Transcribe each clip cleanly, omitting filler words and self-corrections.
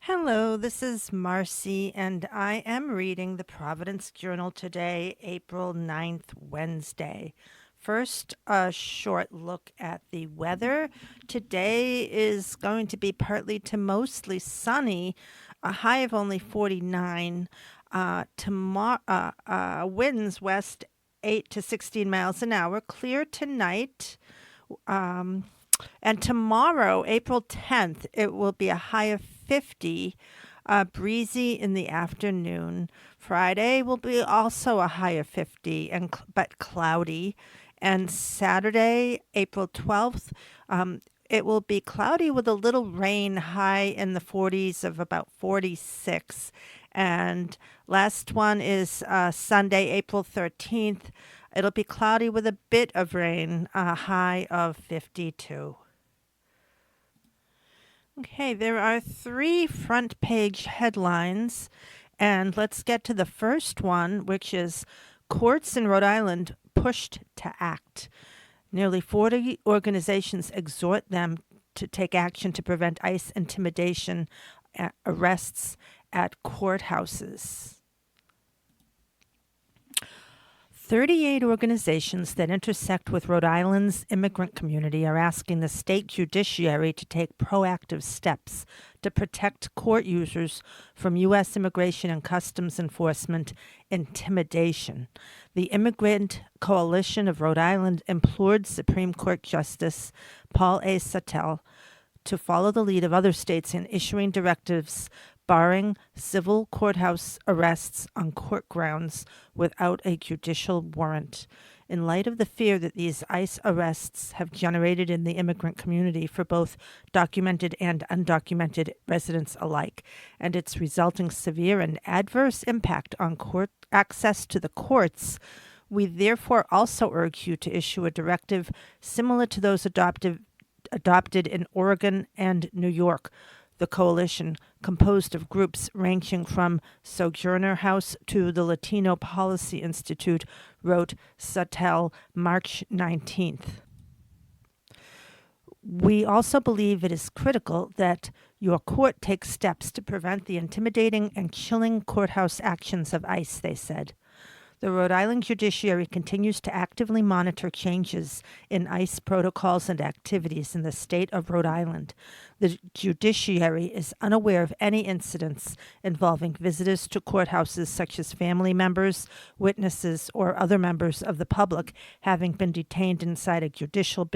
Hello, this is Marcy, and I am reading the Providence Journal today, April 9th, Wednesday. First, a short look at the weather. Today is going to be partly to mostly sunny, a high of only 49. Winds west 8 to 16 miles an hour. Clear tonight. Um, and tomorrow, April 10th, it will be a high of 50, breezy in the afternoon. Friday will be also a high of 50, but cloudy. And Saturday, April 12th, it will be cloudy with a little rain, high in the 40s of about 46. And last one is Sunday, April 13th. It'll be cloudy with a bit of rain, a high of 52. Okay, there are three front page headlines, and let's get to the first one, which is Courts in Rhode Island pushed to act. Nearly 40 organizations exhort them to take action to prevent ICE intimidation arrests at courthouses. 38 organizations that intersect with Rhode Island's immigrant community are asking the state judiciary to take proactive steps to protect court users from U.S. Immigration and Customs Enforcement intimidation. The Immigrant Coalition of Rhode Island implored Supreme Court Justice Paul A. Suttel to follow the lead of other states in issuing directives barring civil courthouse arrests on court grounds without a judicial warrant. In light of the fear that these ICE arrests have generated in the immigrant community for both documented and undocumented residents alike, and its resulting severe and adverse impact on court access to the courts, we therefore also urge you to issue a directive similar to those adopted in Oregon and New York. The coalition, composed of groups ranging from Sojourner House to the Latino Policy Institute, wrote Suttel March 19th. We also believe it is critical that your court take steps to prevent the intimidating and chilling courthouse actions of ICE, they said. The Rhode Island judiciary continues to actively monitor changes in ICE protocols and activities in the state of Rhode Island. The judiciary is unaware of any incidents involving visitors to courthouses such as family members, witnesses, or other members of the public having been detained inside a judicial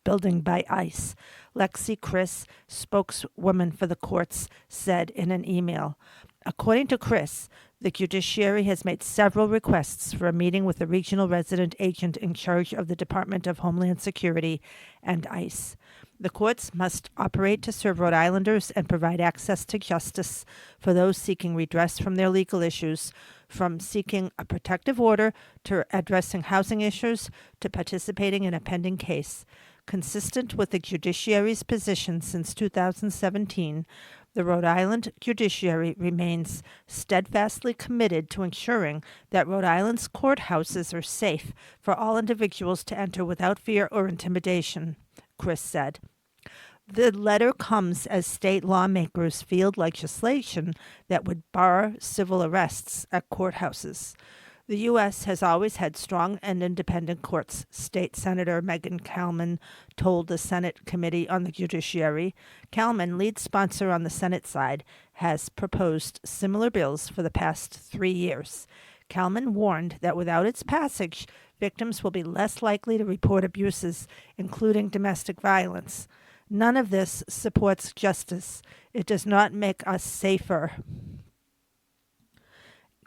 building by ICE. Lexi Chris, spokeswoman for the courts, said in an email. According to Chris, the judiciary has made several requests for a meeting with the regional resident agent in charge of the Department of Homeland Security and ICE. The courts must operate to serve Rhode Islanders and provide access to justice for those seeking redress from their legal issues, from seeking a protective order to addressing housing issues to participating in a pending case. Consistent with the judiciary's position since 2017, the Rhode Island judiciary remains steadfastly committed to ensuring that Rhode Island's courthouses are safe for all individuals to enter without fear or intimidation, Chris said. The letter comes as state lawmakers field legislation that would bar civil arrests at courthouses. The U.S. has always had strong and independent courts, State Senator Megan Kalman told the Senate Committee on the Judiciary. Kalman, lead sponsor on the Senate side, has proposed similar bills for the past 3 years. Kalman warned that without its passage, victims will be less likely to report abuses, including domestic violence. None of this supports justice. It does not make us safer,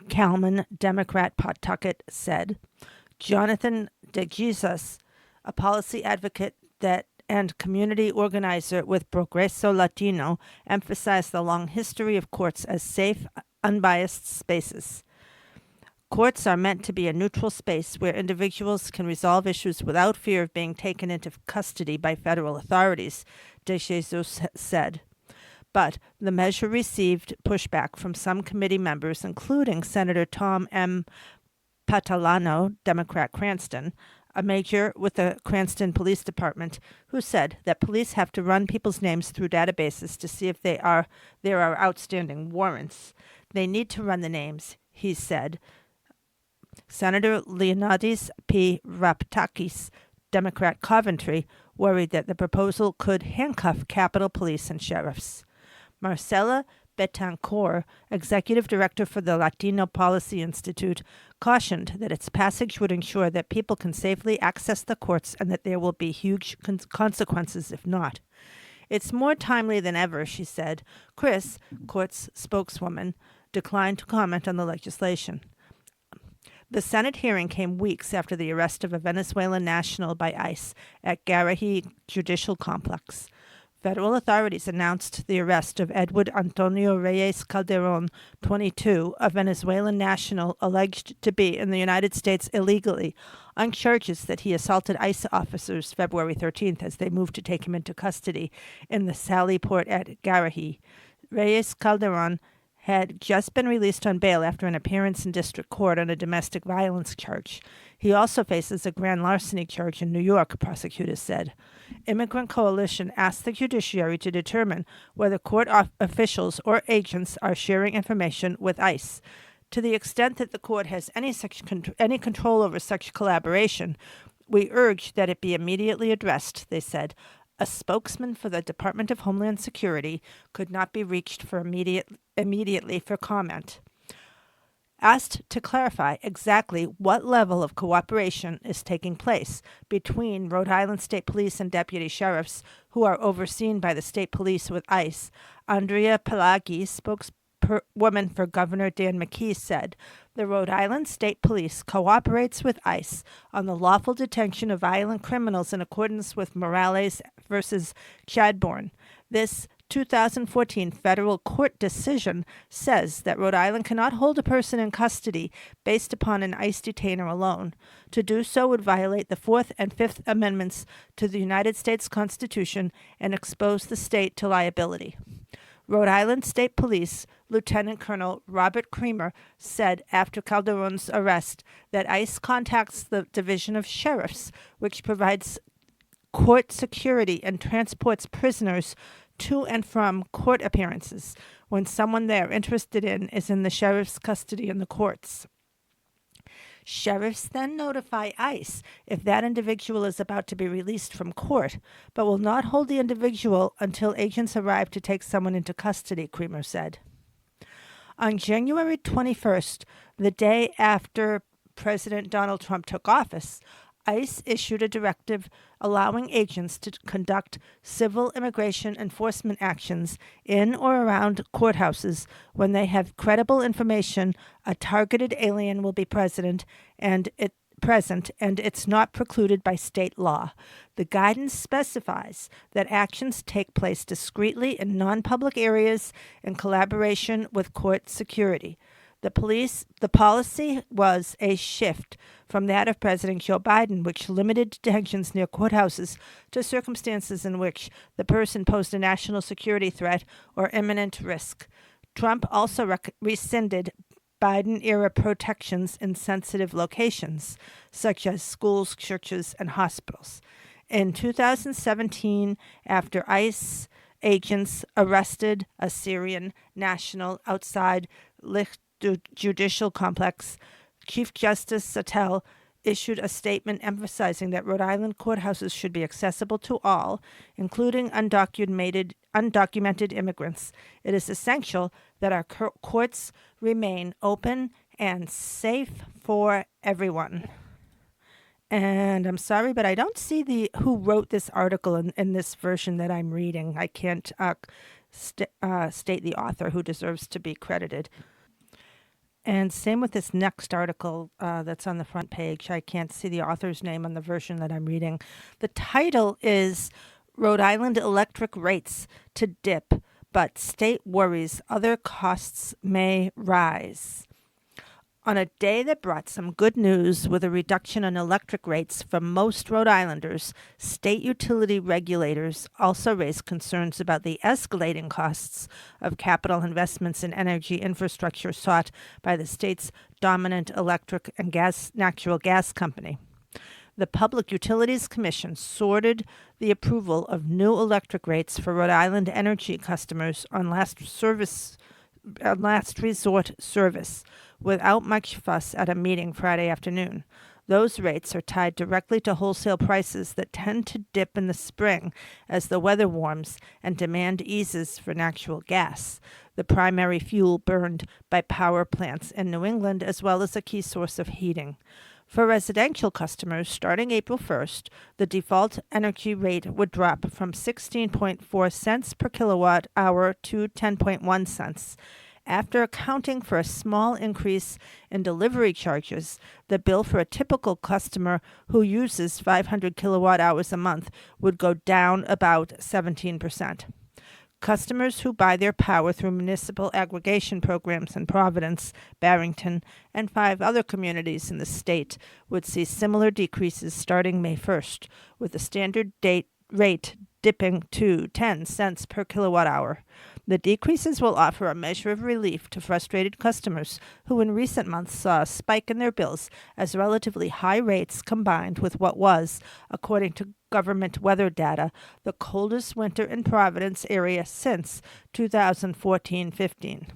Kalman, Democrat Pawtucket, said. Jonathan DeJesus, a policy advocate and community organizer with Progreso Latino, emphasized the long history of courts as safe, unbiased spaces. Courts are meant to be a neutral space where individuals can resolve issues without fear of being taken into custody by federal authorities, DeJesus said. But the measure received pushback from some committee members, including Senator Tom M. Patalano, Democrat Cranston, a major with the Cranston Police Department, who said that police have to run people's names through databases to see if there are outstanding warrants. They need to run the names, he said. Senator Leonidas P. Raptakis, Democrat Coventry, worried that the proposal could handcuff Capitol Police and sheriffs. Marcela Betancourt, executive director for the Latino Policy Institute, cautioned that its passage would ensure that people can safely access the courts and that there will be huge consequences if not. It's more timely than ever, she said. Chris, court's spokeswoman, declined to comment on the legislation. The Senate hearing came weeks after the arrest of a Venezuelan national by ICE at Garrahy Judicial Complex. Federal authorities announced the arrest of Edward Antonio Reyes Calderon, 22, a Venezuelan national alleged to be in the United States illegally, on charges that he assaulted ICE officers February 13th as they moved to take him into custody in the Sally port at Garrahy. Reyes Calderon had just been released on bail after an appearance in district court on a domestic violence charge. He also faces a grand larceny charge in New York, prosecutors said. Immigrant Coalition asked the judiciary to determine whether court officials or agents are sharing information with ICE. To the extent that the court has any control over such collaboration, we urge that it be immediately addressed, they said. A spokesman for the Department of Homeland Security could not be reached for immediately for comment. Asked to clarify exactly what level of cooperation is taking place between Rhode Island State Police and deputy sheriffs who are overseen by the state police with ICE, Andrea Pelagi, spokeswoman for Governor Dan McKee, said, the Rhode Island State Police cooperates with ICE on the lawful detention of violent criminals in accordance with Morales versus Chadbourne. This 2014 federal court decision says that Rhode Island cannot hold a person in custody based upon an ICE detainer alone. To do so would violate the Fourth and Fifth Amendments to the United States Constitution and expose the state to liability. Rhode Island State Police Lieutenant Colonel Robert Creamer said after Calderon's arrest that ICE contacts the Division of Sheriffs, which provides court security and transports prisoners to and from court appearances when someone they're interested in is in the sheriff's custody in the courts. Sheriffs then notify ICE if that individual is about to be released from court, but will not hold the individual until agents arrive to take someone into custody, Creamer said. On January 21st, the day after President Donald Trump took office, ICE issued a directive allowing agents to conduct civil immigration enforcement actions in or around courthouses when they have credible information a targeted alien will be present and it's not precluded by state law. The guidance specifies that actions take place discreetly in non-public areas in collaboration with court security. The policy was a shift from that of President Joe Biden, which limited detentions near courthouses to circumstances in which the person posed a national security threat or imminent risk. Trump also rescinded Biden-era protections in sensitive locations, such as schools, churches, and hospitals. In 2017, after ICE agents arrested a Syrian national outside Judicial Complex, Chief Justice Sattel issued a statement emphasizing that Rhode Island courthouses should be accessible to all, including undocumented immigrants. It is essential that our courts remain open and safe for everyone. And I'm sorry, but I don't see who wrote this article in this version that I'm reading. I can't state the author who deserves to be credited. And same with this next article that's on the front page. I can't see the author's name on the version that I'm reading. The title is Rhode Island Electric Rates to Dip, but State Worries Other Costs May Rise. On a day that brought some good news with a reduction in electric rates for most Rhode Islanders, state utility regulators also raised concerns about the escalating costs of capital investments in energy infrastructure sought by the state's dominant electric and natural gas company. The Public Utilities Commission sorted the approval of new electric rates for Rhode Island Energy customers on last resort service without much fuss at a meeting Friday afternoon. Those rates are tied directly to wholesale prices that tend to dip in the spring as the weather warms and demand eases for natural gas, the primary fuel burned by power plants in New England, as well as a key source of heating. For residential customers, starting April 1st, the default energy rate would drop from 16.4 cents per kilowatt hour to 10.1 cents. After accounting for a small increase in delivery charges, the bill for a typical customer who uses 500 kilowatt hours a month would go down about 17%. Customers who buy their power through municipal aggregation programs in Providence, Barrington, and 5 other communities in the state would see similar decreases starting May 1st, with the standard rate dipping to 10 cents per kilowatt hour. The decreases will offer a measure of relief to frustrated customers who in recent months saw a spike in their bills as relatively high rates combined with what was, according to government weather data, the coldest winter in Providence area since 2014-15.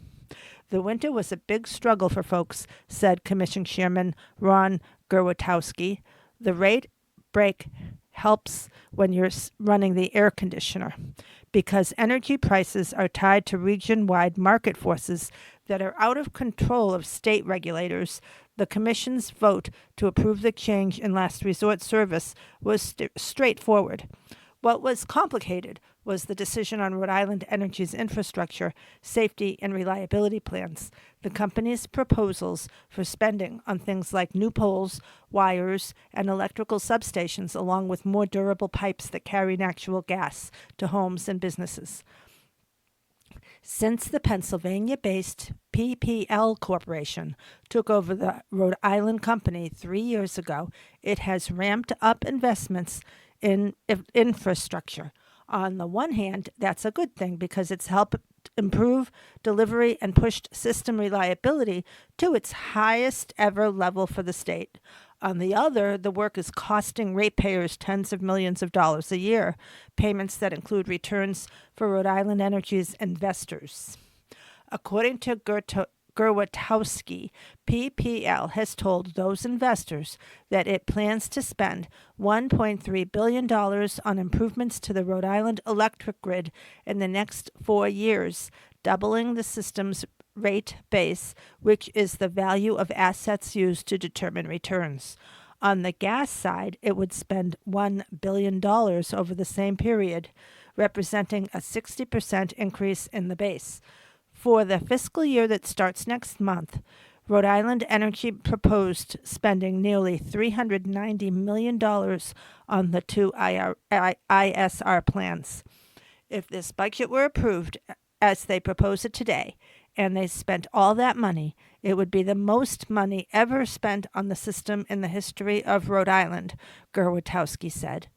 The winter was a big struggle for folks, said Commission Chairman Ron Gerwatowski. The rate break helps when you're running the air conditioner, because energy prices are tied to region-wide market forces that are out of control of state regulators. The Commission's vote to approve the change in last resort service was straightforward. What was complicated was the decision on Rhode Island Energy's infrastructure, safety, and reliability plans. The company's proposals for spending on things like new poles, wires, and electrical substations, along with more durable pipes that carry natural gas to homes and businesses. Since the Pennsylvania-based PPL Corporation took over the Rhode Island company 3 years ago, it has ramped up investments in infrastructure. On the one hand, that's a good thing because it's helped improve delivery and pushed system reliability to its highest ever level for the state. On the other, the work is costing ratepayers tens of millions of dollars a year, payments that include returns for Rhode Island Energy's investors. According to Gerwatowski, PPL has told those investors that it plans to spend $1.3 billion on improvements to the Rhode Island electric grid in the next 4 years, doubling the system's rate base, which is the value of assets used to determine returns. On the gas side, it would spend $1 billion over the same period, representing a 60% increase in the base. For the fiscal year that starts next month, Rhode Island Energy proposed spending nearly $390 million on the 2 ISR plans. If this budget were approved as they propose it today, and they spent all that money, it would be the most money ever spent on the system in the history of Rhode Island, Gerwatowski said.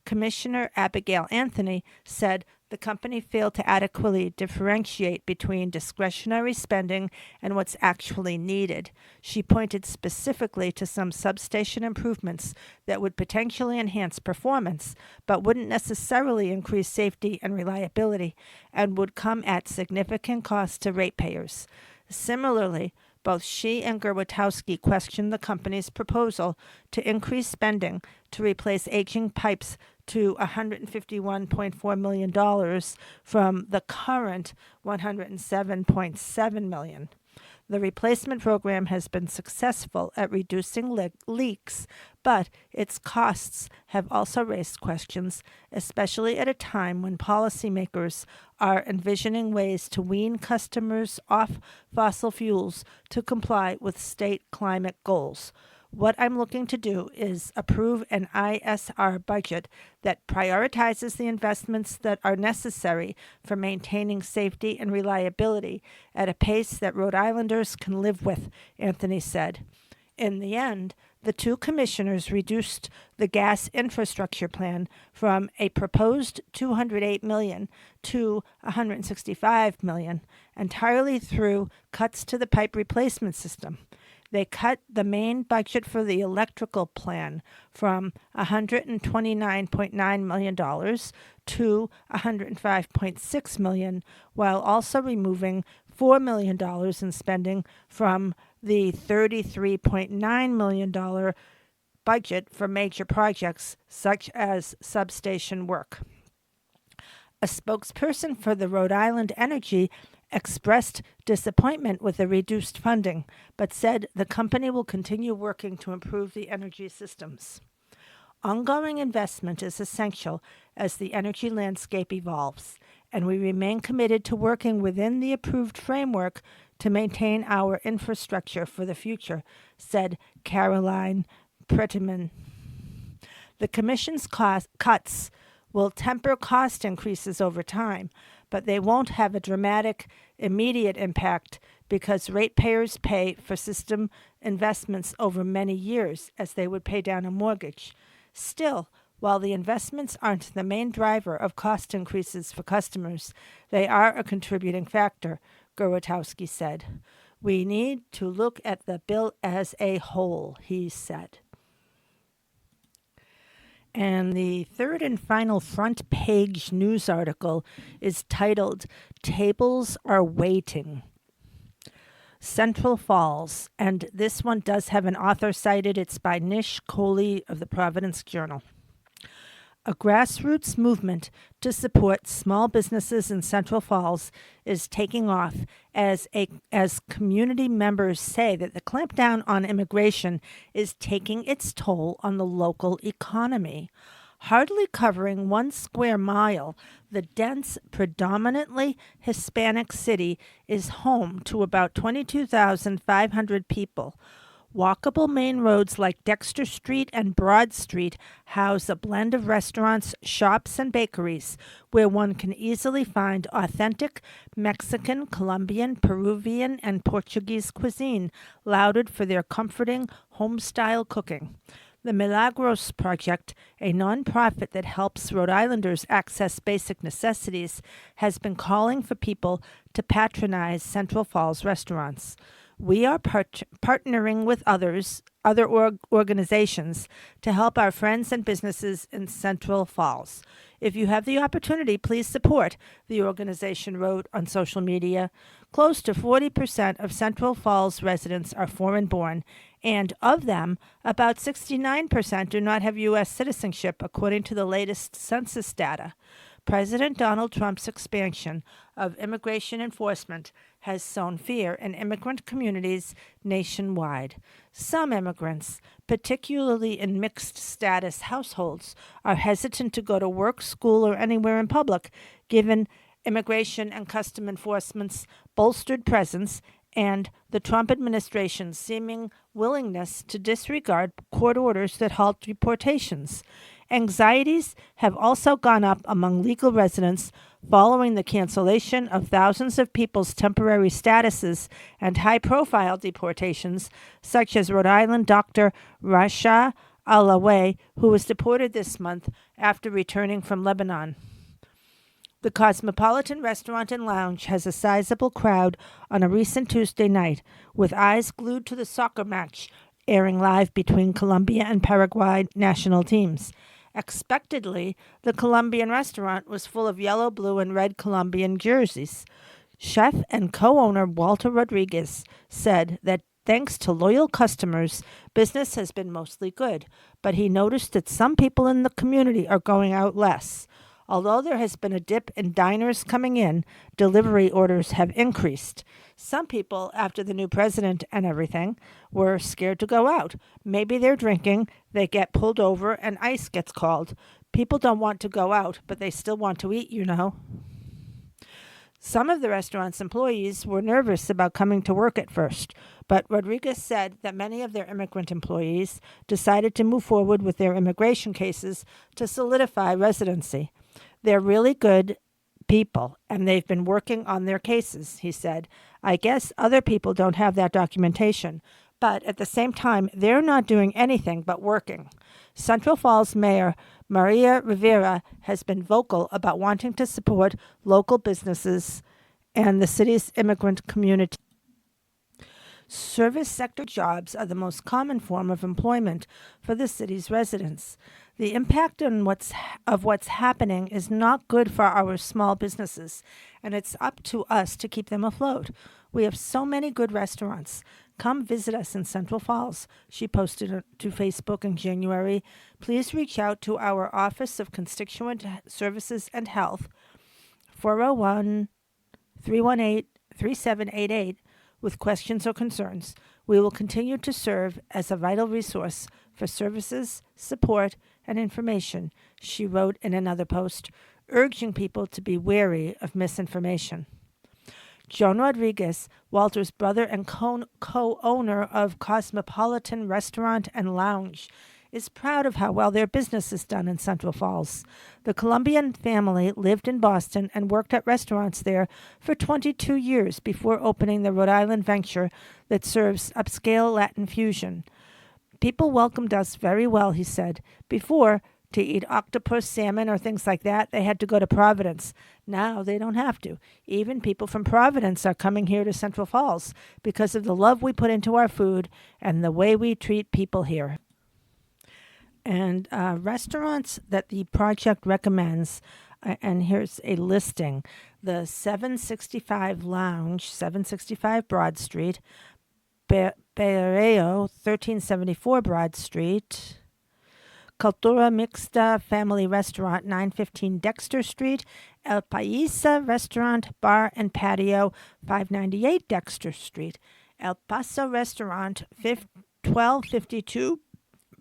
Commissioner Abigail Anthony said the company failed to adequately differentiate between discretionary spending and what's actually needed. She pointed specifically to some substation improvements that would potentially enhance performance, but wouldn't necessarily increase safety and reliability, and would come at significant cost to ratepayers. Similarly, both she and Gerwatowski questioned the company's proposal to increase spending to replace aging pipes to $151.4 million from the current $107.7 million. The replacement program has been successful at reducing leaks, but its costs have also raised questions, especially at a time when policymakers are envisioning ways to wean customers off fossil fuels to comply with state climate goals. What I'm looking to do is approve an ISR budget that prioritizes the investments that are necessary for maintaining safety and reliability at a pace that Rhode Islanders can live with, Anthony said. In the end, the 2 commissioners reduced the gas infrastructure plan from a proposed $208 million to $165 million, entirely through cuts to the pipe replacement system. They cut the main budget for the electrical plan from $129.9 million to $105.6 million, while also removing $4 million in spending from the $33.9 million budget for major projects such as substation work. A spokesperson for the Rhode Island Energy expressed disappointment with the reduced funding, but said the company will continue working to improve the energy systems. Ongoing investment is essential as the energy landscape evolves, and we remain committed to working within the approved framework to maintain our infrastructure for the future, said Caroline Prettyman. The Commission's cuts will temper cost increases over time, but they won't have a dramatic, immediate impact because ratepayers pay for system investments over many years as they would pay down a mortgage. Still, while the investments aren't the main driver of cost increases for customers, they are a contributing factor, Gurwitowski said. We need to look at the bill as a whole, he said. And the third and final front page news article is titled, Tables Are Waiting. Central Falls, and this one does have an author cited. It's by Nish Kohli of the Providence Journal. A grassroots movement to support small businesses in Central Falls is taking off as community members say that the clampdown on immigration is taking its toll on the local economy. Hardly covering 1 square mile, the dense, predominantly Hispanic city is home to about 22,500 people. Walkable main roads like Dexter Street and Broad Street house a blend of restaurants, shops, and bakeries where one can easily find authentic Mexican, Colombian, Peruvian, and Portuguese cuisine, lauded for their comforting, home-style cooking. The Milagros Project, a nonprofit that helps Rhode Islanders access basic necessities, has been calling for people to patronize Central Falls restaurants. We are partnering with other organizations to help our friends and businesses in Central Falls. If you have the opportunity, please support, the organization wrote on social media. Close to 40% of Central Falls residents are foreign-born, and of them, about 69% do not have U.S. citizenship, according to the latest census data. President Donald Trump's expansion of immigration enforcement has sown fear in immigrant communities nationwide. Some immigrants, particularly in mixed-status households, are hesitant to go to work, school, or anywhere in public, given immigration and custom enforcement's bolstered presence and the Trump administration's seeming willingness to disregard court orders that halt deportations. Anxieties have also gone up among legal residents following the cancellation of thousands of people's temporary statuses and high-profile deportations, such as Rhode Island Dr. Rasha Alaway, who was deported this month after returning from Lebanon. The Cosmopolitan Restaurant and Lounge has a sizable crowd on a recent Tuesday night, with eyes glued to the soccer match airing live between Colombia and Paraguay national teams. Expectedly, the Colombian restaurant was full of yellow, blue, and red Colombian jerseys. Chef and co-owner Walter Rodriguez said that thanks to loyal customers, business has been mostly good, but he noticed that some people in the community are going out less. Although there has been a dip in diners coming in, delivery orders have increased. Some people, after the new president and everything, were scared to go out. Maybe they're drinking, they get pulled over, and ICE gets called. People don't want to go out, but they still want to eat, you know. Some of the restaurant's employees were nervous about coming to work at first, but Rodriguez said that many of their immigrant employees decided to move forward with their immigration cases to solidify residency. They're really good people, and they've been working on their cases, he said. I guess other people don't have that documentation, but at the same time, they're not doing anything but working. Central Falls Mayor Maria Rivera has been vocal about wanting to support local businesses and the city's immigrant community. Service sector jobs are the most common form of employment for the city's residents. The impact of what's happening is not good for our small businesses, and it's up to us to keep them afloat. We have so many good restaurants. Come visit us in Central Falls, she posted to Facebook in January. Please reach out to our Office of Constituent Services and Health, 401 318 3788, with questions or concerns. We will continue to serve as a vital resource for services, support, and information, she wrote in another post, urging people to be wary of misinformation. Joan Rodriguez, Walter's brother and co-owner of Cosmopolitan Restaurant and Lounge, is proud of how well their business is done in Central Falls. The Colombian family lived in Boston and worked at restaurants there for 22 years before opening the Rhode Island venture that serves upscale Latin fusion. People welcomed us very well, he said. Before, to eat octopus, salmon, or things like that, they had to go to Providence. Now they don't have to. Even people from Providence are coming here to Central Falls because of the love we put into our food and the way we treat people here. And restaurants that the project recommends, and here's a listing: the 765 Lounge, 765 Broad Street, Berreo, 1374 Broad Street, Cultura Mixta Family Restaurant, 915 Dexter Street, El Paisa Restaurant, Bar and Patio, 598 Dexter Street, El Paso Restaurant, 1252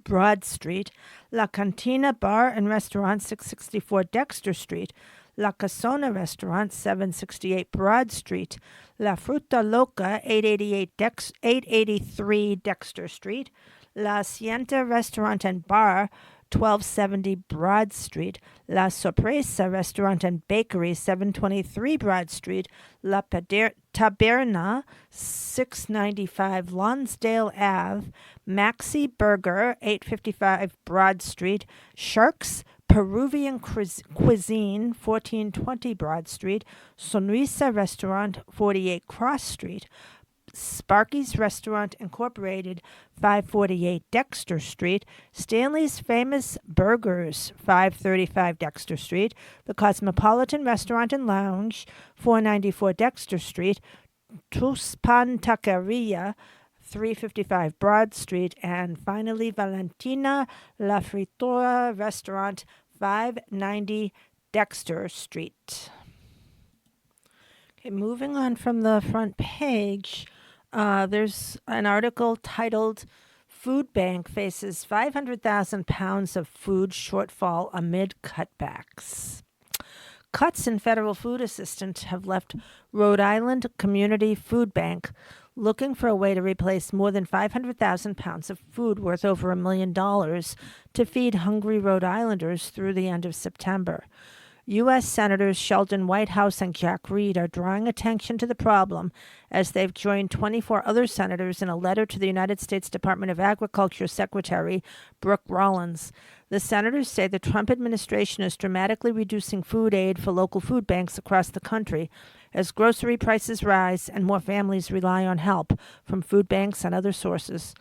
Broad Street, La Cantina Bar and Restaurant, 664 Dexter Street, La Casona Restaurant, 768 Broad Street, La Fruta Loca, 883 Dexter Street, La Hacienda Restaurant and Bar, 1270 Broad Street, La Sorpresa Restaurant and Bakery, 723 Broad Street, La Taberna, 695 Lonsdale Ave, Maxi Burger, 855 Broad Street, Sharks Peruvian Cuisine, 1420 Broad Street, Sonrisa Restaurant, 48 Cross Street, Sparky's Restaurant Incorporated, 548 Dexter Street, Stanley's Famous Burgers, 535 Dexter Street, the Cosmopolitan Restaurant and Lounge, 494 Dexter Street, Tuspan Taqueria, 355 Broad Street, and finally Valentina La Fritura Restaurant, 590 Dexter Street. Okay, moving on from the front page, there's an article titled Food Bank Faces 500,000 Pounds of Food Shortfall Amid Cutbacks. Cuts in federal food assistance have left Rhode Island Community Food Bank looking for a way to replace more than 500,000 pounds of food worth over $1 million to feed hungry Rhode Islanders through the end of September. U.S. Senators Sheldon Whitehouse and Jack Reed are drawing attention to the problem as they've joined 24 other senators in a letter to the United States Department of Agriculture Secretary Brooke Rollins. The senators say the Trump administration is dramatically reducing food aid for local food banks across the country as grocery prices rise and more families rely on help from food banks and other sources.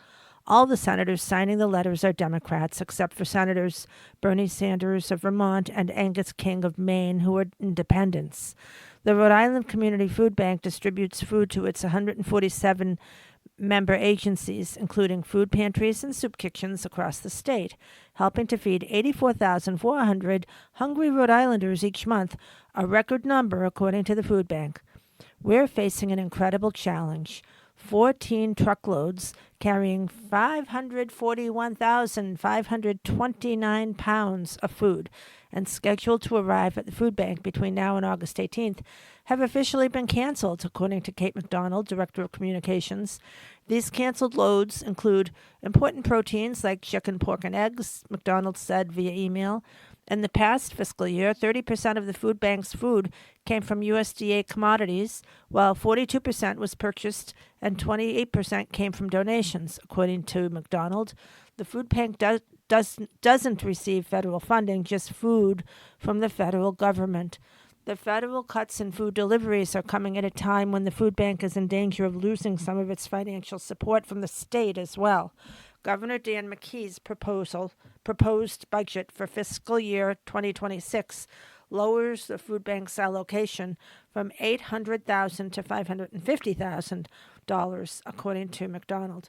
All the senators signing the letters are Democrats, except for Senators Bernie Sanders of Vermont and Angus King of Maine, who are independents. The Rhode Island Community Food Bank distributes food to its 147 member agencies, including food pantries and soup kitchens across the state, helping to feed 84,400 hungry Rhode Islanders each month, a record number according to the food bank. We're facing an incredible challenge. 14 truckloads carrying 541,529 pounds of food and scheduled to arrive at the food bank between now and August 18th have officially been canceled, according to Kate McDonald, Director of Communications. These canceled loads include important proteins like chicken, pork, and eggs, McDonald said via email. In the past fiscal year, 30% of the food bank's food came from USDA commodities, while 42% was purchased and 28% came from donations, according to McDonald. The food bank doesn't receive federal funding, just food from the federal government. The federal cuts in food deliveries are coming at a time when the food bank is in danger of losing some of its financial support from the state as well. Governor Dan McKee's proposed budget for fiscal year 2026 lowers the food bank's allocation from $800,000 to $550,000, according to McDonald.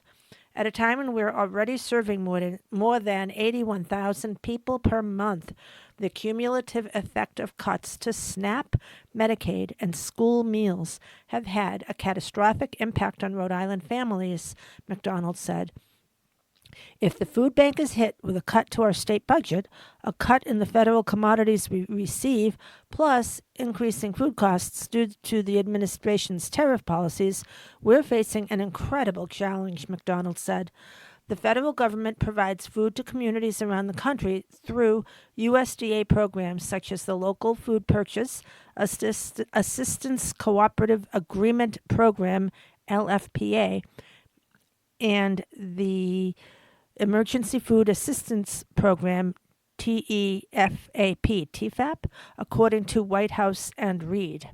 At a time when we're already serving more than 81,000 people per month, the cumulative effect of cuts to SNAP, Medicaid, and school meals have had a catastrophic impact on Rhode Island families, McDonald said. If the food bank is hit with a cut to our state budget, a cut in the federal commodities we receive, plus increasing food costs due to the administration's tariff policies, we're facing an incredible challenge, McDonald said. The federal government provides food to communities around the country through USDA programs such as the Local Food Purchase Assistance Cooperative Agreement Program, LFPA, and the Emergency Food Assistance Program, TEFAP, according to White House and Reed.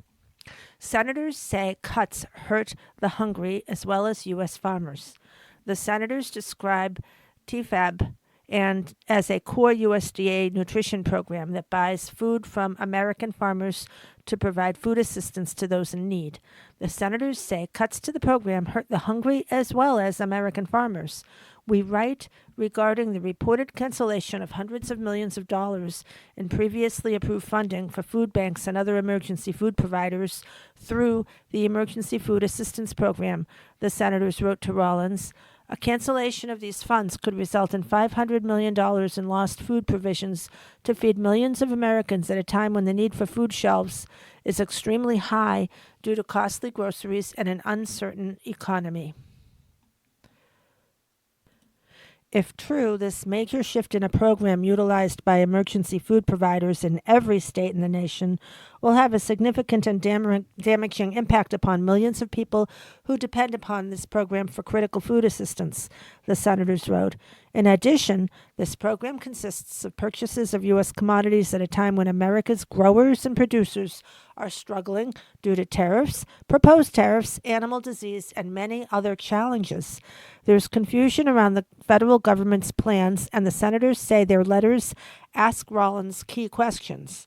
Senators say cuts hurt the hungry as well as U.S. farmers. The senators describe TEFAP and as a core USDA nutrition program that buys food from American farmers to provide food assistance to those in need. The senators say cuts to the program hurt the hungry as well as American farmers. We write regarding the reported cancellation of hundreds of millions of dollars in previously approved funding for food banks and other emergency food providers through the Emergency Food Assistance Program, the senators wrote to Rollins. A cancellation of these funds could result in $500 million in lost food provisions to feed millions of Americans at a time when the need for food shelves is extremely high due to costly groceries and an uncertain economy. If true, this major shift in a program utilized by emergency food providers in every state in the nation will have a significant and damaging impact upon millions of people who depend upon this program for critical food assistance, the senators wrote. In addition, this program consists of purchases of U.S. commodities at a time when America's growers and producers are struggling due to tariffs, proposed tariffs, animal disease, and many other challenges. There's confusion around the federal government's plans, and the senators say their letters ask Rollins key questions.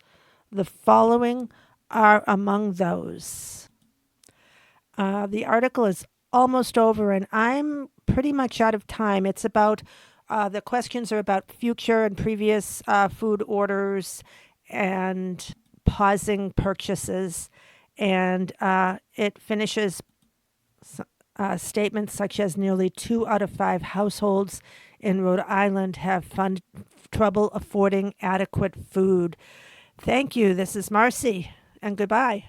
The following are among those. The article is almost over, and I'm pretty much out of time. It's about, the questions are about future and previous food orders and pausing purchases, and it finishes statements such as nearly 2 out of 5 households in Rhode Island have trouble affording adequate food. Thank you. This is Marcy, and goodbye.